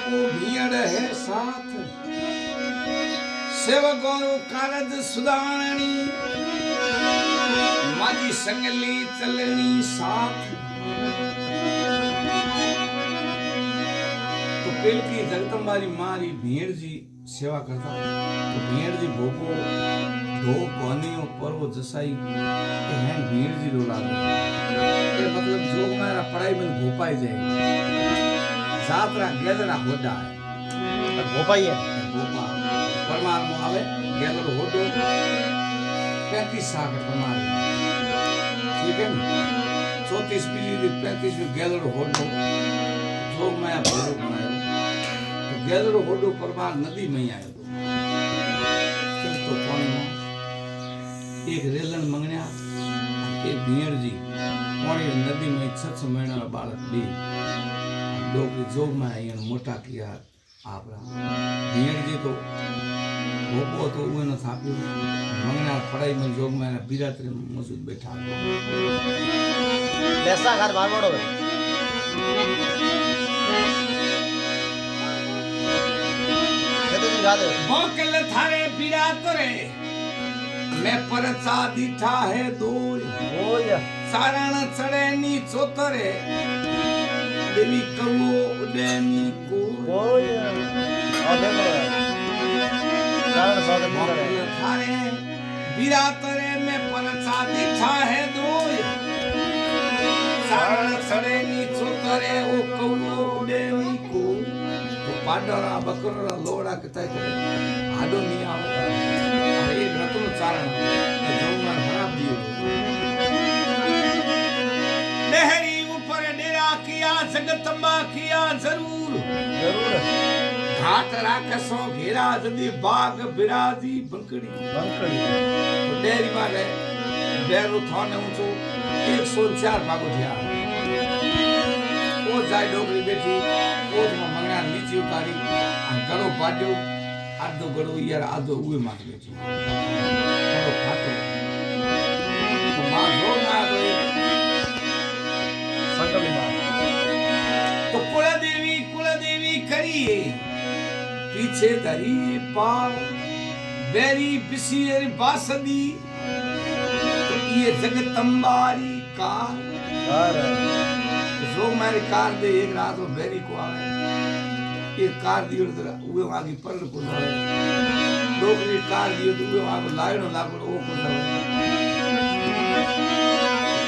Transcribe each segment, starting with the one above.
को भीड़ है साथ सेवकों कारज सुधारणी माजी संगली चलनी साथ। तो पेल की जगदम्बारी मारी भीड़ जी सेवा करता तो भीड़ जी भोपो ढो कोनियो पर्व जसाई हैं भीड़ जी रोला ये मतलब जो हमारा पढ़ाई में भोपाई जाए जात्रा गेदरा होता है भोपाई है भोपा परमार में आवे गेदर होतो 35 साल का परमार ठीक है ना 34 बीजी 35 में गेदर होतो जो मैं भोरो बनायो तो गेदर होतो परमार नदी में आयो तो पानी में एक रेलन मंगण्या एक भीड़ जी पानी नदी में 6 महीना बालक दी लोग जोग में आई मोटा किया आपरा भीड़ जी तो भोपो तो उहे न थाप्यो मंगना पढ़ाई में जोग में बिरात्रे मौजूद बैठा लेसा घर बार मोड़ो मोकल थारे बिरात्रे मैं परचा दीठा है दूर सारण चढ़े नी चोतरे देवी कवो उडेनी को थारे बिरातरे में परचा दीठा है दूर सारण चढ़े नी चोतरे ओ कवो उडेनी को तो पाडरा बकरा लोड़ा कताई करे आडो नी आओ एक रतन चारण जो मन खराब दियो लहरी ऊपर डेरा किया जगतंबा किया जरूर घाट राखसो घेरा जदी बाग बिराजी बंकड़ी तो डेरी मारे डेरो थाने ऊंचो 104 बागो थिया ओ जाय डोगरी बेठी ओ मंगना नीचे उतारी गड़ो पाड्यो आधो गड़ो यार आधो उए माथ बेठी गड़ो फाटो तो मां जो ना तो तो कुलदेवी करिए पीछे धरी पाव बेरी बिसियर बासदी तो ये जगतंबारी कार जो मेरी कार दे एक रात में बेरी को आवे ये कार दियो तो उहे आगे पर को जावे डोगरी कार दियो तो उहे आगे लाइनो लागो ओ को जावे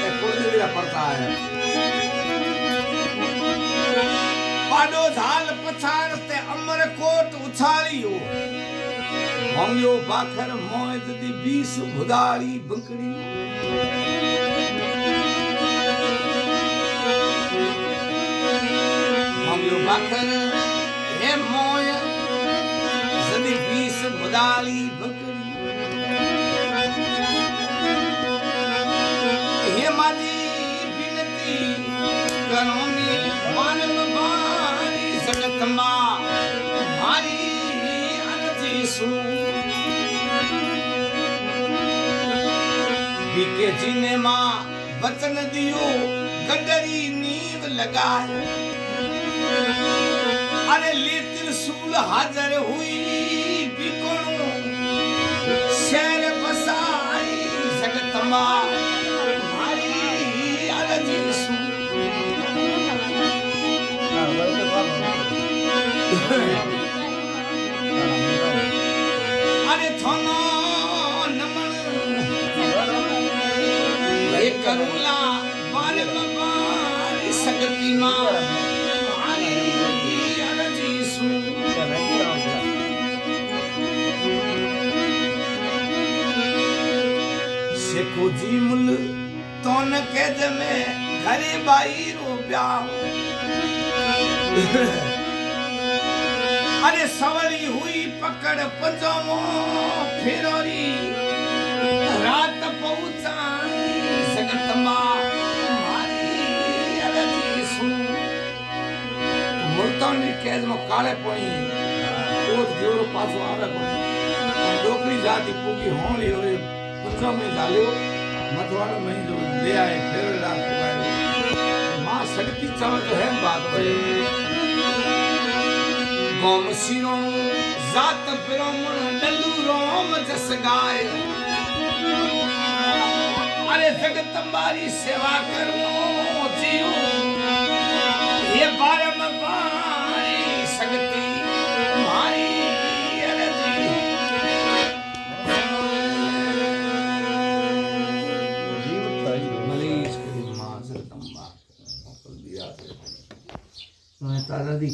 ये कुलदेवी पड़ता है पाडो झाल पछाड़ ते अमरकोट उछालियो होंयो बाखर मोय दी 20 भुदारी बंकड़ी होंयो बाखर हे मोय जदी 20 भुदारी बंकड़ी हे मादी बिनती करोनी मानव जगतंबा मारी अनथी सुनो बीके जी ने मां वचन दियो गडरी नींव लगाए अरे ले त्रिशूल हाजर हुई बिकोणो शहर बसाई जगतंबा मारी अनथी सुनो अरे थोनो नमन ये करुला बारे बारी सकती मां आली अरजी सुन सेको जी मुल तोन कैद में घरे बाई रो ब्याह अरे सवली हुई पकड़ पंजमो फिरोरी रात पहुंचाई जगतंबा मारी अरजी सुन मुल्तानी कैद में काले पड़ी कोट जोरो पासो आवे को डोकरी जाती पूगी होली होली पंजम में डालियो मथवाड़ा में जो ले आए फिर रात को आए मां शक्ति चाव तो है बात भाई तमाम सिरों जात ब्राह्मण डल्लू राम जस गाय अरे जगत तुम्हारी सेवा करो जीव ये बारम पानी शक्ति मारी अरे जी मनीष करी मां जगदम्बा मोकल दिया मैं तारा दी